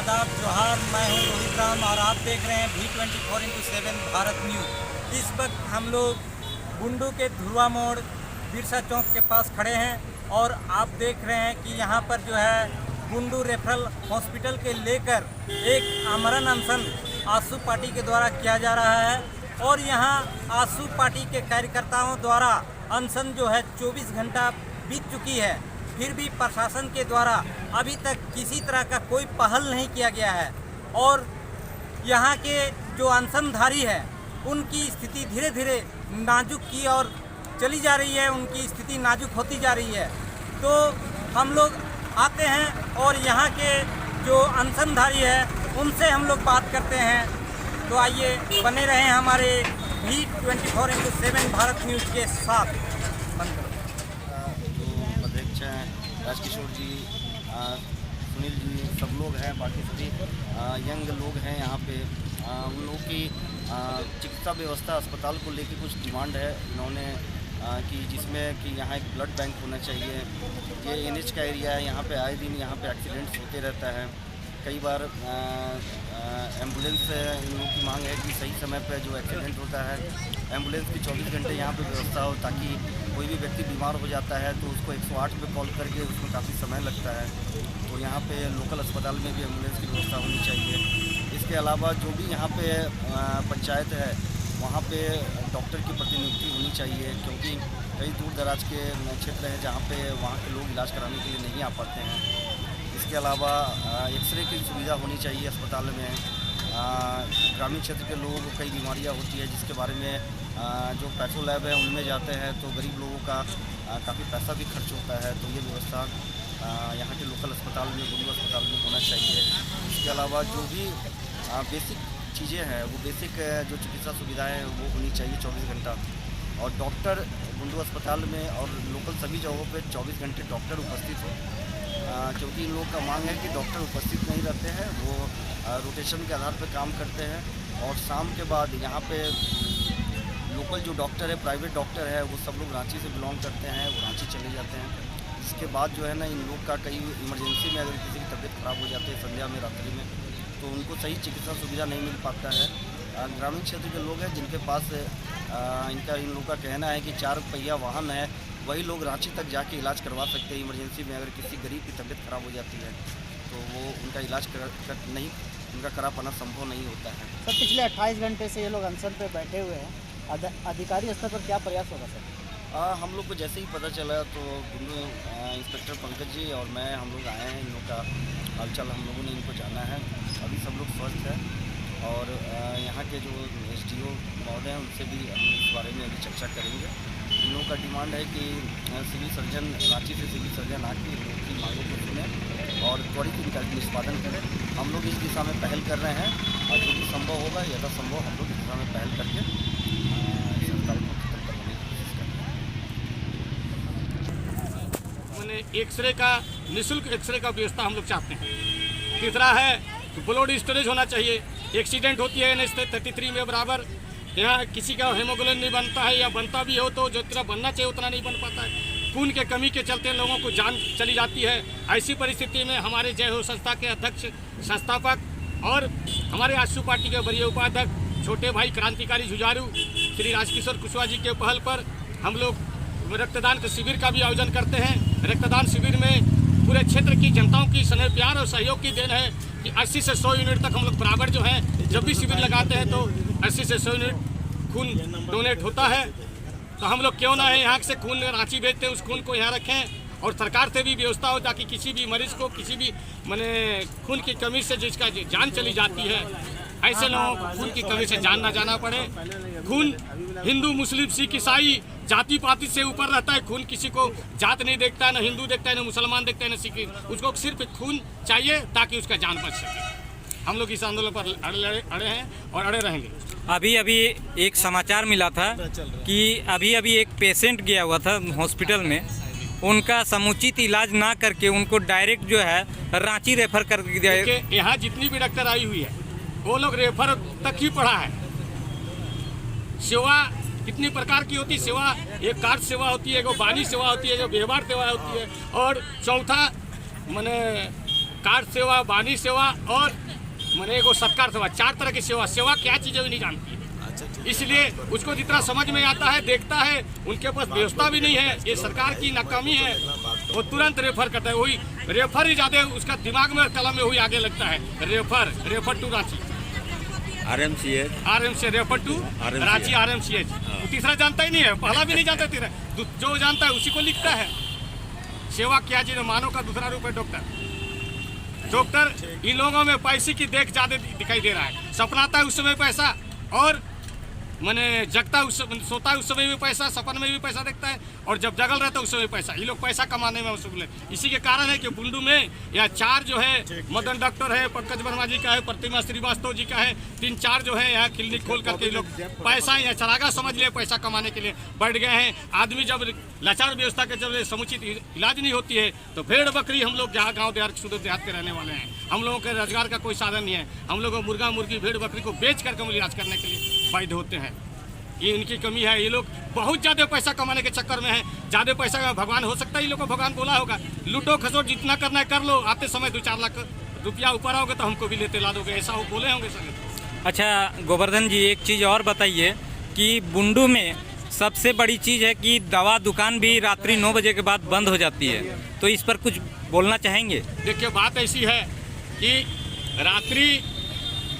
आदाब जोहार, मैं हूं रोहित राम और आप देख रहे हैं V24x7 भारत न्यूज़। इस वक्त हम लोग बुंडू के धुरवा मोड़ बिरसा चौक के पास खड़े हैं और आप देख रहे हैं कि यहां पर जो है बुंडू रेफरल हॉस्पिटल के लेकर एक आमरण अनशन आसू पार्टी के द्वारा किया जा रहा है और यहां आसू पार्टी के कार्यकर्ताओं द्वारा अनशन जो है 24 घंटा बीत चुकी है, फिर भी प्रशासन के द्वारा अभी तक किसी तरह का कोई पहल नहीं किया गया है और यहाँ के जो अनशनधारी हैं उनकी स्थिति धीरे धीरे नाजुक की ओर चली जा रही है, उनकी स्थिति नाजुक होती जा रही है। तो हम लोग आते हैं और यहाँ के जो अनशनधारी है उनसे हम लोग बात करते हैं। तो आइए बने रहें हमारे V24x7 भारत न्यूज़ के साथ। अध्यक्ष हैं राजकिशोर जी, सुनील जी, सब लोग हैं, बाकी सभी यंग लोग हैं यहाँ पे। उन लोगों की चिकित्सा व्यवस्था अस्पताल को लेके कुछ डिमांड है इन्होंने कि जिसमें कि यहाँ एक ब्लड बैंक होना चाहिए। ये NH का एरिया है, यहाँ पे आए दिन यहाँ पे एक्सीडेंट्स होते रहता है। कई बार एम्बुलेंस इन लोगों की मांग है कि सही समय पर जो एक्सीडेंट होता है एम्बुलेंस की 24 घंटे यहाँ पे व्यवस्था हो, ताकि कोई भी व्यक्ति बीमार हो जाता है तो उसको 108 पे कॉल करके उसमें काफ़ी समय लगता है। तो यहाँ पे लोकल अस्पताल में भी एम्बुलेंस की व्यवस्था होनी चाहिए। इसके अलावा जो भी यहाँ पे पंचायत है वहाँ पे डॉक्टर की प्रतिनियुक्ति होनी चाहिए, क्योंकि कई दूर दराज के क्षेत्र हैं जहाँ पे वहाँ के लोग इलाज कराने के लिए नहीं आ पाते हैं। इसके अलावा एक्सरे की सुविधा होनी चाहिए अस्पताल में। ग्रामीण क्षेत्र के लोगों को कई बीमारियां होती है जिसके बारे में जो पैथो लैब है उनमें जाते हैं तो गरीब लोगों का काफ़ी पैसा भी खर्च होता है। तो ये व्यवस्था यहाँ के लोकल अस्पताल में, बुंडू अस्पताल में होना चाहिए। इसके अलावा जो भी बेसिक चीज़ें हैं वो बेसिक जो चिकित्सा सुविधाएँ हैं वो होनी चाहिए 24 घंटा। और डॉक्टर बुंडू अस्पताल में और लोकल सभी जगहों पर 24 घंटे डॉक्टर उपस्थित हो, क्योंकि इन लोगों का मांग है कि डॉक्टर उपस्थित नहीं रहते हैं, वो रोटेशन के आधार पर काम करते हैं और शाम के बाद यहाँ पे लोकल जो डॉक्टर है, प्राइवेट डॉक्टर है, वो सब लोग रांची से बिलोंग करते हैं, वो रांची चले जाते हैं। इसके बाद जो है ना इन लोग का कई इमरजेंसी में अगर किसी की तबीयत ख़राब हो जाती है संध्या में, रात्रि में, तो उनको सही चिकित्सा सुविधा नहीं मिल पाता है। ग्रामीण क्षेत्र के लोग हैं जिनके पास इन लोगों का कहना है कि 4 पहिया वाहन है, वही लोग रांची तक जाके इलाज करवा सकते हैं इमरजेंसी में। अगर किसी गरीब की तबीयत ख़राब हो जाती है तो वो उनका इलाज उनका करा पाना संभव नहीं होता है। सर, पिछले 28 घंटे से ये लोग अनशन पे बैठे हुए हैं, अधिकारी स्तर पर क्या प्रयास होगा सर? हम लोग को जैसे ही पता चला तो बुंडू इंस्पेक्टर पंकज जी और मैं, हम लोग आए हैं। इन लोग का हालचाल हम लोगों ने इनको जाना है। अभी सब लोग स्वस्थ हैं और यहाँ के जो SDO महोदय हैं उनसे भी हम इस बारे में अभी चर्चा करेंगे। इन लोगों का डिमांड है कि सिविल सर्जन, रांची से सिविल सर्जन आके इन लोगों की मांगों को सुने और त्वरित इनका निष्पादन करें। हम लोग इस दिशा में पहल कर रहे हैं और जो भी संभव होगा यथासंभव हम लोग इस दिशा में पहल करके इस अस्पताल को खत्म करवाने की कोशिश करेंगे। मैंने एक्सरे का निःशुल्क एक्सरे का व्यवस्था हम लोग चाहते हैं। तीसरा है ब्लड स्टोरेज होना चाहिए। एक्सीडेंट होती है NH-33 में बराबर, यहाँ किसी का हेमोग्लोबिन नहीं बनता है या बनता भी हो तो जो तरह बनना चाहिए उतना नहीं बन पाता है। खून के कमी के चलते लोगों को जान चली जाती है। ऐसी परिस्थिति में हमारे जय हो संस्था के अध्यक्ष, संस्थापक और हमारे आसू पार्टी के वरीय उपाध्यक्ष छोटे भाई क्रांतिकारी जुझारू श्री राजकिशोर कुशवाहा जी के पहल पर हम लोग रक्तदान के शिविर का भी आयोजन करते हैं। रक्तदान शिविर में पूरे क्षेत्र की जनताओं की स्नेह, प्यार और सहयोग की देन है कि 80 से 100 यूनिट तक हम लोग बराबर जो है जब भी शिविर लगाते हैं तो 80 से 100 यूनिट खून डोनेट होता है। तो हम लोग क्यों ना है यहाँ से खून रांची भेजते हैं, उस खून को यहाँ रखें और सरकार से भी व्यवस्था हो ताकि किसी भी मरीज को किसी भी खून की कमी से जिसका जान चली जाती है, ऐसे लोगों को खून की कमी से जान ना जाना पड़े। खून हिंदू, मुस्लिम, सिख, ईसाई जाति पाति से ऊपर रहता है। खून किसी को जात नहीं देखता है, ना हिंदू देखता है, ना मुसलमान देखता है, ना सिख। उसको सिर्फ खून चाहिए ताकि उसका जान बच सके। हम लोग इस आंदोलन पर अड़े हैं और अड़े रहेंगे। अभी एक समाचार मिला था कि अभी एक पेशेंट गया हुआ था हॉस्पिटल में, उनका समुचित इलाज ना करके उनको डायरेक्ट जो है रांची रेफर कर दिया। यहाँ जितनी भी डॉक्टर आई हुई है वो लोग रेफर तक ही पढ़ा है। सेवा कितनी प्रकार की होती है सेवा, एक कार्ड सेवा होती है, एक वाणी सेवा होती है, जो व्यवहार सेवा होती है, और चौथा मैंने कार्ड सेवा, वाणी सेवा और मैंने को सत्कार सेवा, 4 तरह की सेवा क्या चीज़ है वो नहीं जानती है। इसलिए उसको जितना समझ में आता है, देखता है, उनके पास व्यवस्था भी नहीं है, ये सरकार की नाकामी है। वो तुरंत रेफर करता है, वही रेफर ही ज़्यादा उसका दिमाग में कलम में वही आगे लगता है, refer to Ranchi, RMCH refer to Ranchi RMCH। तीसरा जानता ही नहीं है, पहला भी नहीं जानता, तीसरा जो जानता है उसी को लिखता है। सेवा क्या चीज़ है, मानव का दूसरा रूप है डॉक्टर। इन लोगों में पैसे की देख ज़्यादा दिखाई दे रहा है। सपनाता है उस समय पैसा, और मैंने जगता उस सोता है उस समय भी पैसा, सपन में भी पैसा देखता है, और जब जगल रहता है उस समय पैसा। ये लोग पैसा कमाने में मशगूल है। इसी के कारण है कि बुंडू में यहाँ 4 जो है मदन डॉक्टर है, पंकज वर्मा जी का है, प्रतिमा श्रीवास्तव जी का है, 3-4 जो है यहाँ क्लिनिक खोल करके लोग पैसा यहाँ चरागा समझ लिए पैसा कमाने के लिए बैठ गए हैं। आदमी जब लाचार व्यवस्था के जब समुचित इलाज नहीं होती है तो भेड़ बकरी, हम लोग जहाँ गाँव देहात शुद्ध देहात के रहने वाले हैं, हम लोगों के रोजगार का कोई साधन नहीं है। हम लोग मुर्गा मुर्गी भेड़ बकरी को बेच करके हम इलाज करने के लिए बाध्य होते हैं। ये इनकी कमी है। ये लोग बहुत ज़्यादा पैसा कमाने के चक्कर में है। ज़्यादा पैसा का भगवान हो सकता है, ये लोग को भगवान बोला होगा, लूटो खसोट जितना करना है कर लो, आते समय 2-4 लाख रुपया ऊपर आओगे तो हमको भी लेते ला दोगे, ऐसा वो बोले होंगे सर। अच्छा गोवर्धन जी, एक चीज़ और बताइए कि बुंडू में सबसे बड़ी चीज़ है कि दवा दुकान भी रात्रि 9 बजे के बाद बंद हो जाती है, तो इस पर कुछ बोलना चाहेंगे? देखिए बात ऐसी है कि रात्रि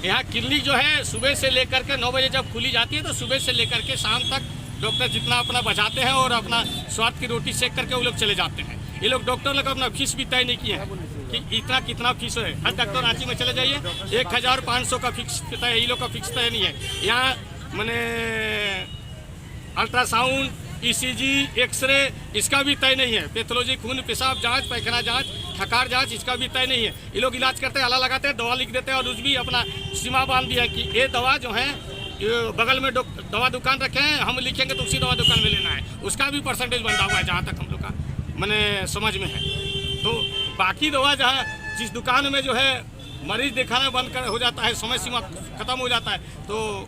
यहाँ क्लिनिक जो है सुबह से लेकर के 9 बजे जब खुली जाती है तो सुबह से लेकर के शाम तक डॉक्टर जितना अपना बचाते हैं और अपना स्वाद की रोटी सेक करके वो लोग चले जाते हैं। ये लोग डॉक्टर लोग अपना फीस भी तय नहीं किए हैं कि इतना कितना फीस है। हर डॉक्टर रांची में चले जाइए 1500 का फिक्स तय है, ये लोग का फिक्स तय नहीं है। यहाँ मैंने अल्ट्रासाउंड, ECG, एक्सरे इसका भी तय नहीं है। पैथोलॉजी, खून पेशाब जांच, पैखाना जांच, खकार जांच इसका भी तय नहीं है। ये लोग इलाज करते हैं, आला लगाते हैं, दवा लिख देते हैं और उस भी अपना सीमा बांध दिया कि ये दवा जो है ये बगल में दवा दुकान रखे हैं, हम लिखेंगे तो उसी दवा दुकान में लेना है। उसका भी परसेंटेज बंधा हुआ है जहाँ तक हम लोग का मैंने समझ में है। तो बाकी दवा जहाँ जिस दुकान में जो है मरीज दिखाना बंद कर हो जाता है, समय सीमा खत्म हो जाता है, तो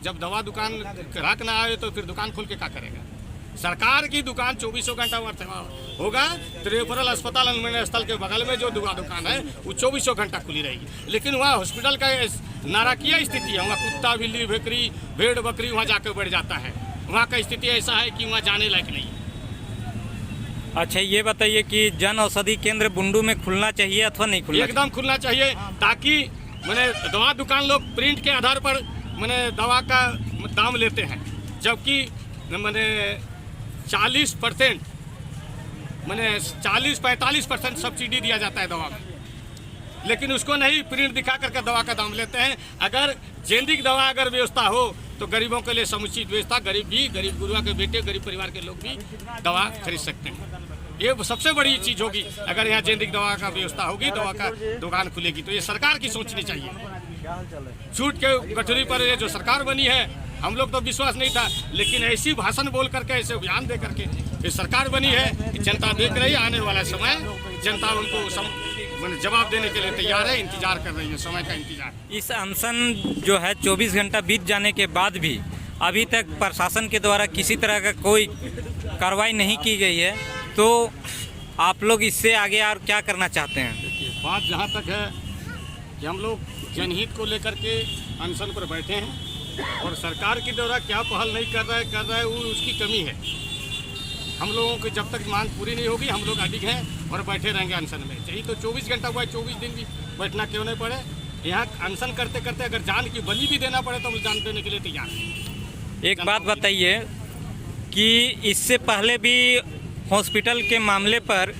जब दवा दुकान ग्राहक ना आए तो फिर दुकान खोल के क्या करेगा? सरकार की दुकान 24 घंटा होगा। तो रेफरल अस्पताल अनुमंडल स्थल के बगल में जो दवा दुकान है वो 24 घंटा खुली रहेगी। लेकिन वहाँ हॉस्पिटल का नारकीय स्थिति है, वहाँ कुत्ता बिल्ली बकरी भेड़ बकरी वहाँ जाकर बैठ जाता है। वहाँ का स्थिति ऐसा है कि वहाँ जाने लायक नहीं है। अच्छा ये बताइए कि जन औषधि केंद्र बुंडू में खुलना चाहिए अथवा नहीं खुलना? एकदम खुलना चाहिए, ताकि मैंने दवा दुकान लोग प्रिंट के आधार पर मैंने दवा का दाम लेते हैं, जबकि मैंने 40% मैंने 40-45% सब्सिडी दिया जाता है दवा में, लेकिन उसको नहीं प्रिंट दिखा करके दवा का दाम लेते हैं। अगर जेनरिक दवा अगर व्यवस्था हो तो गरीबों के लिए समुचित व्यवस्था, गरीब गुरुआ के बेटे, गरीब परिवार के लोग भी दवा खरीद सकते हैं। ये सबसे बड़ी चीज़ होगी। अगर यहाँ जेनरिक दवा का व्यवस्था होगी, दवा का दुकान खुलेगी, तो ये सरकार की सोचनी चाहिए। छूट के गठरी पर ये जो सरकार बनी है, हम लोग तो विश्वास नहीं था, लेकिन ऐसी भाषण बोल करके, ऐसे बयान दे करके ये सरकार बनी है कि जनता देख रही है। आने वाला समय जनता उनको जवाब देने के लिए तैयार है, इंतजार कर रही है, समय का इंतजार। इस अनशन जो है 24 घंटा बीत जाने के बाद भी अभी तक प्रशासन के द्वारा किसी तरह का कोई कार्रवाई नहीं की गई है, तो आप लोग इससे आगे और क्या करना चाहते हैं? बात जहाँ तक है कि हम लोग जनहित को लेकर के अनशन पर बैठे हैं और सरकार के द्वारा क्या पहल नहीं कर रहा है वो उसकी कमी है। हम लोगों की जब तक मांग पूरी नहीं होगी हम लोग अडिग हैं और बैठे रहेंगे अनशन में। चाहिए तो 24 घंटा हुआ है, 24 दिन भी बैठना क्यों नहीं पड़े। यहाँ अनशन करते करते अगर जान की बलि भी देना पड़े तो हम जान देने के लिए तैयार हैं। एक बात बताइए कि इससे पहले भी हॉस्पिटल के मामले पर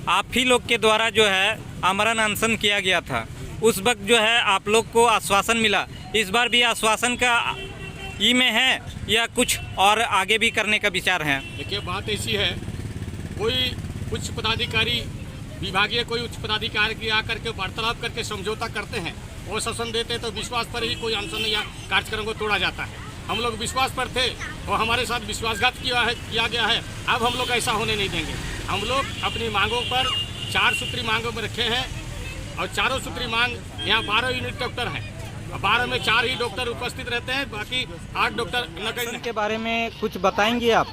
आप ही लोग के द्वारा जो है आमरण अनशन किया गया था, उस वक्त जो है आप लोग को आश्वासन मिला। इस बार भी आश्वासन का ई में है या कुछ और आगे भी करने का विचार है? देखिए बात ऐसी है, कोई उच्च पदाधिकारी विभागीय कोई उच्च पदाधिकारी आकर के वार्तालाप करके समझौता करते हैं, वो शासन देते तो विश्वास पर ही कोई अनशन या कार्यक्रम को तोड़ा जाता है। हम लोग विश्वास पर थे और हमारे साथ विश्वासघात किया गया है। अब हम लोग ऐसा होने नहीं देंगे। हम लोग अपनी मांगों पर 4 सूत्री मांगों में रखे हैं और चारों सूत्री मांग, यहाँ 12 यूनिट डॉक्टर हैं, 12 में 4 ही डॉक्टर उपस्थित रहते हैं, बाकी 8 डॉक्टर नगर के बारे में कुछ बताएंगे आप?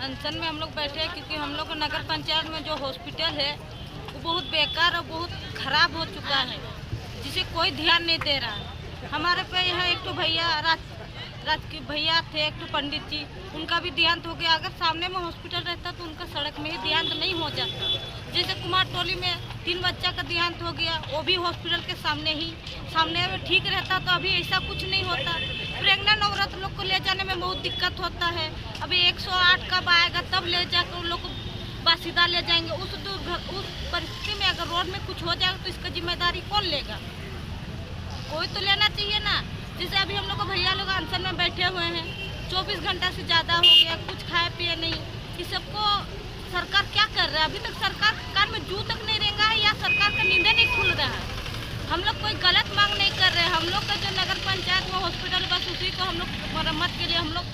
अनशन में हम लोग बैठे हैं क्योंकि हम लोग को नगर पंचायत में जो हॉस्पिटल है वो बहुत बेकार और बहुत खराब हो चुका है, जिसे कोई ध्यान नहीं दे रहा है। हमारे पे यहाँ एक तो भैया राज के भैया थे, एक तो पंडित जी, उनका भी देहांत हो गया। अगर सामने में हॉस्पिटल रहता तो उनका सड़क में ही देहांत नहीं हो जाता। जैसे कुमार टोली में 3 बच्चा का देहांत हो गया, वो भी हॉस्पिटल के सामने में ठीक रहता तो अभी ऐसा कुछ नहीं होता। प्रेग्नेंट औरत लोग को ले जाने में बहुत दिक्कत होता है। अभी 108 कब आएगा तब ले जाकर उन लोग को बासीदा ले जाएंगे। उस परिस्थिति में अगर रोड में कुछ हो जाएगा तो इसका जिम्मेदारी कौन लेगा? कोई तो लेना चाहिए ना। जैसे अभी हम लोग को भैया लोग अनशन में बैठे हुए हैं, 24 घंटा से ज़्यादा हो गया, कुछ खाए पिए नहीं। इस सबको सरकार क्या कर रहा है? अभी तक सरकार कान में जू तक नहीं रेंगा है या सरकार का नींदें नहीं खुल रहा है। हम लोग कोई गलत मांग नहीं कर रहे हैं। हम लोग का जो नगर पंचायत में हॉस्पिटल बस उसी को हम लोग मरम्मत के लिए हम लोग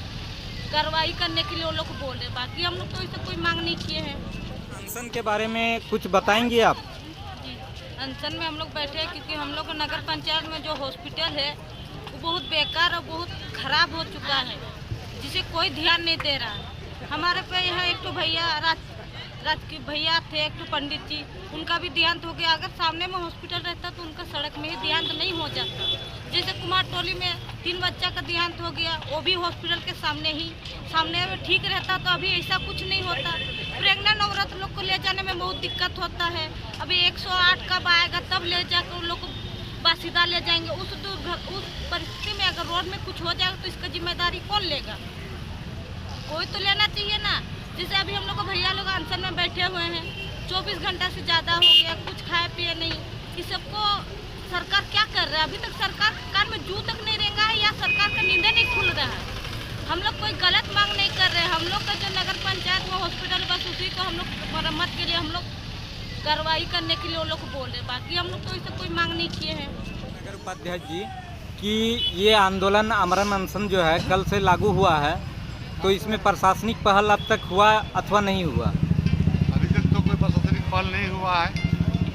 कार्रवाई करने के लिए वो लोग बोल रहे, बाकी हम लोग तो इससे कोई मांग नहीं किए हैं। अनशन के बारे में कुछ बताएंगे आप? जी, अनशन में हम लोग बैठे हैं क्योंकि हम लोग का नगर पंचायत में जो हॉस्पिटल है वो बहुत बेकार और बहुत खराब हो चुका है, जिसे कोई ध्यान नहीं दे रहा है। हमारे पे यहाँ एक तो भैया राज के भैया थे, एक तो पंडित जी, उनका भी देहांत हो गया। अगर सामने में हॉस्पिटल रहता तो उनका सड़क में ही देहांत नहीं हो जाता। जैसे कुमार टोली में 3 बच्चा का देहांत हो गया, वो भी हॉस्पिटल के सामने में ठीक रहता तो अभी ऐसा कुछ नहीं होता। प्रेग्नेंट औरत लोग को ले जाने में बहुत दिक्कत होता है। अभी 108 कब आएगा तब ले जाकर उन लोग को बासीदा ले जाएंगे। उस परिस्थिति में अगर रोड में कुछ हो जाएगा तो इसका जिम्मेदारी कौन लेगा? कोई तो लेना चाहिए ना। जैसे अभी हम लोग को भैया लोग अनशन में बैठे हुए हैं, 24 घंटा से ज़्यादा हो गया, कुछ खाए पिए नहीं। इस सबको सरकार क्या कर रहा है? अभी तक सरकार कान में जू तक नहीं रेंगा है या सरकार का नींदें नहीं खुल रहा है। हम लोग कोई गलत मांग नहीं कर रहे हैं। हम लोग का जो नगर पंचायत में हॉस्पिटल बस उसी को हम लोग मरम्मत के लिए हम लोग कार्रवाई करने के लिए वो लोग बोल रहे, बाकी हम लोग तो इससे कोई मांग नहीं किए हैं। नगर उपाध्यक्ष जी कि ये आंदोलन आमरण अनशन जो है कल से लागू हुआ है, तो इसमें प्रशासनिक पहल अब तक हुआ अथवा नहीं हुआ? अभी तक तो कोई प्रशासनिक पहल नहीं हुआ है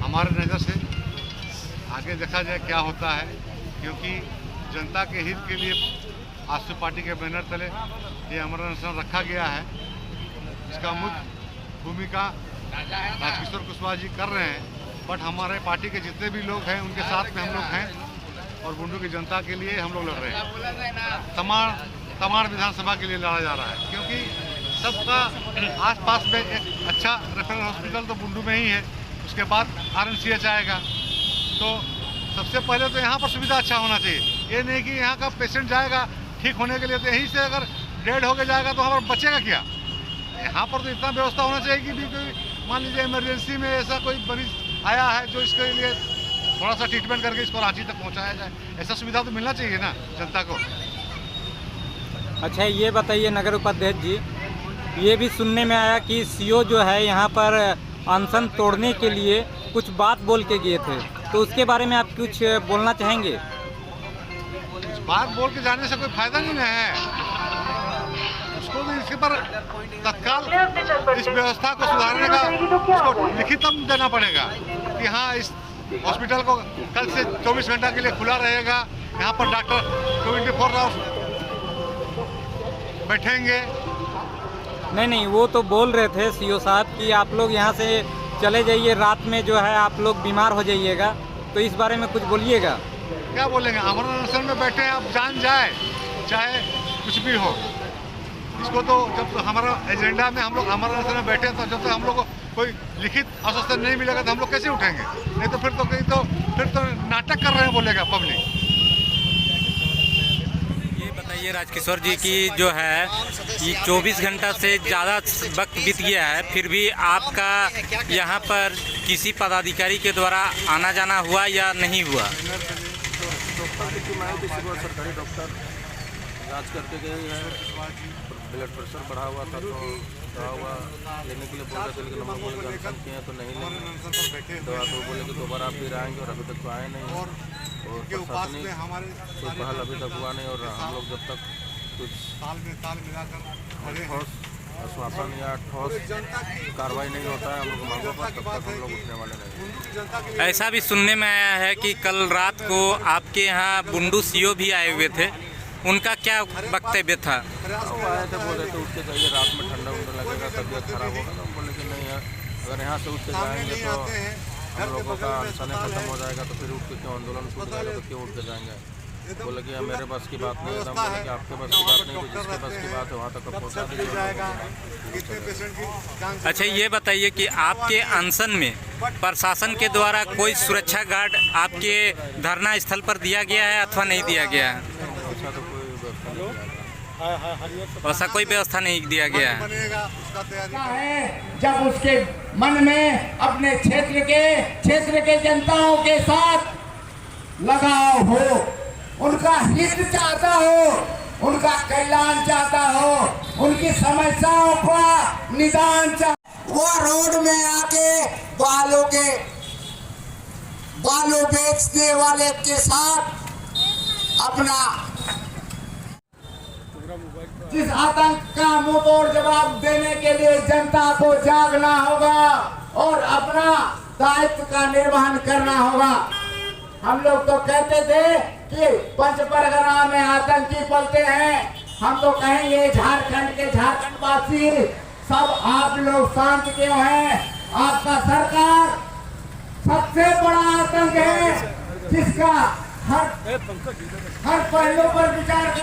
हमारे नज़र से। आगे देखा जाए क्या होता है, क्योंकि जनता के हित के लिए आजसू पार्टी के बैनर तले ये आमरण अनशन रखा गया है। इसका मुख्य भूमिका राजकिशोर कुशवाहा जी कर रहे हैं, बट हमारे पार्टी के जितने भी लोग हैं उनके साथ में हम लोग हैं और बुंडू की जनता के लिए हम लोग लड़ रहे हैं। तमाड़ विधानसभा के लिए लड़ा जा रहा है, क्योंकि सबका आसपास में एक अच्छा रेफरल हॉस्पिटल तो बुंडू में ही है, उसके बाद RNCH आएगा। तो सबसे पहले तो यहाँ पर सुविधा अच्छा होना चाहिए। ये नहीं कि यहाँ का पेशेंट जाएगा ठीक होने के लिए तो यहीं से अगर डेड होके जाएगा तो हमारा बचेगा क्या? यहाँ पर तो इतना व्यवस्था होना चाहिए कि भी कोई मान लीजिए इमरजेंसी में ऐसा कोई मरीज आया है जो इसके लिए थोड़ा सा ट्रीटमेंट करके इसको रांची तक पहुँचाया जाए, ऐसा सुविधा तो मिलना चाहिए ना जनता को। अच्छा, ये बताइए नगर उपाध्यक्ष जी, ये भी सुनने में आया कि CO जो है यहाँ पर अनशन तोड़ने के लिए कुछ बात बोल के गए थे, तो उसके बारे में आप कुछ बोलना चाहेंगे? बात बोल के जाने से कोई फायदा नहीं है। उसको भी इसके पर तत्काल इस व्यवस्था को सुधारने का उसको लिखित देना पड़ेगा कि हाँ, इस हॉस्पिटल को कल से 24 घंटा के लिए खुला रहेगा। यहाँ पर डॉक्टर 24 आवर्स बैठेंगे। नहीं, वो तो बोल रहे थे CO साहब कि आप लोग यहाँ से चले जाइए, रात में जो है आप लोग बीमार हो जाइएगा, तो इस बारे में कुछ बोलिएगा। क्या बोलेंगे? आमरण अनशन में बैठे हैं, अब जान जाए चाहे कुछ भी हो। इसको तो जब हमारा एजेंडा में हम लोग आमरण अनशन में बैठे हैं, तो जब तक हम लोग को कोई लिखित आश्वासन नहीं मिलेगा तो हम लोग कैसे उठेंगे? नहीं तो फिर तो नाटक कर रहे हैं बोलेगा पब्लिक। बताइए राजकिशोर जी की जो है ये 24 घंटा से ज़्यादा वक्त बीत गया है, फिर भी आपका यहाँ पर किसी पदाधिकारी के द्वारा आना जाना हुआ या नहीं हुआ? सरकारी डॉक्टर जांच करके गए हैं, ब्लड प्रेशर बढ़ा हुआ था तो दवा हुआ लेने के लिए बोल रहे थे, लेकिन हम लोग बोले अनशन किए हैं तो नहीं लेंगे दवा, तो बोले कि दोबारा आप फिर आएंगे और अभी तक तो आए नहीं। और प्रशासनिक कोई पहल अभी तक हुआ नहीं, और हम लोग जब तक कुछ ठोस आश्वासन या ठोस कार्रवाई नहीं होता है हम लोग मांगों पर, तब तक हम लोग उठने वाले नहीं। ऐसा भी सुनने में आया है कि कल रात को आपके यहाँ बुंडू CO भी आए हुए थे, उनका क्या वक्तव्य था? वो आए थे, बोल रहे थे उठ के जाइए, रात में ठंडा लगेगा, तबीयत खराब होगा। तो हम बोले कि नहीं यार, अगर यहाँ से उठ के जाएंगे तो हम लोगों का अनशन खत्म हो जाएगा, तो फिर उठ के क्यों आंदोलन छूट जाएगा, तो क्यों उठ के जाएंगे। बोले कि मेरे बस की बात नहीं है, तब बोले कि आपके बस की बात नहीं, तो जिसके बस की बात है वहाँ तक पहुँचा दीजिए। अच्छा, ये बताइए कि आपके अनशन में प्रशासन के द्वारा कोई सुरक्षा गार्ड आपके धरना स्थल पर दिया गया है अथवा नहीं दिया गया है? ऐसा तो कोई व्यवस्था नहीं किया गया। ऐसा कोई व्यवस्था नहीं दिया गया है। जब उसके मन में अपने क्षेत्र के जनताओं के साथ लगाव हो, उनका हित चाहता हो, उनका कल्याण चाहता हो, उनकी समस्याओं का निदान चाहता, वो रोड में आके बालू बेचने वाले के साथ अपना जिस आतंक का मुंहतोड़ जवाब देने के लिए जनता को जागना होगा और अपना दायित्व का निर्वहन करना होगा। हम लोग तो कहते थे कि पंचपरगना में आतंकी पलते हैं, हम तो कहेंगे झारखंड वासी सब आप लोग शांत क्यों हैं? आपका सरकार सबसे बड़ा आतंक है, जिसका हर पहलू पर विचार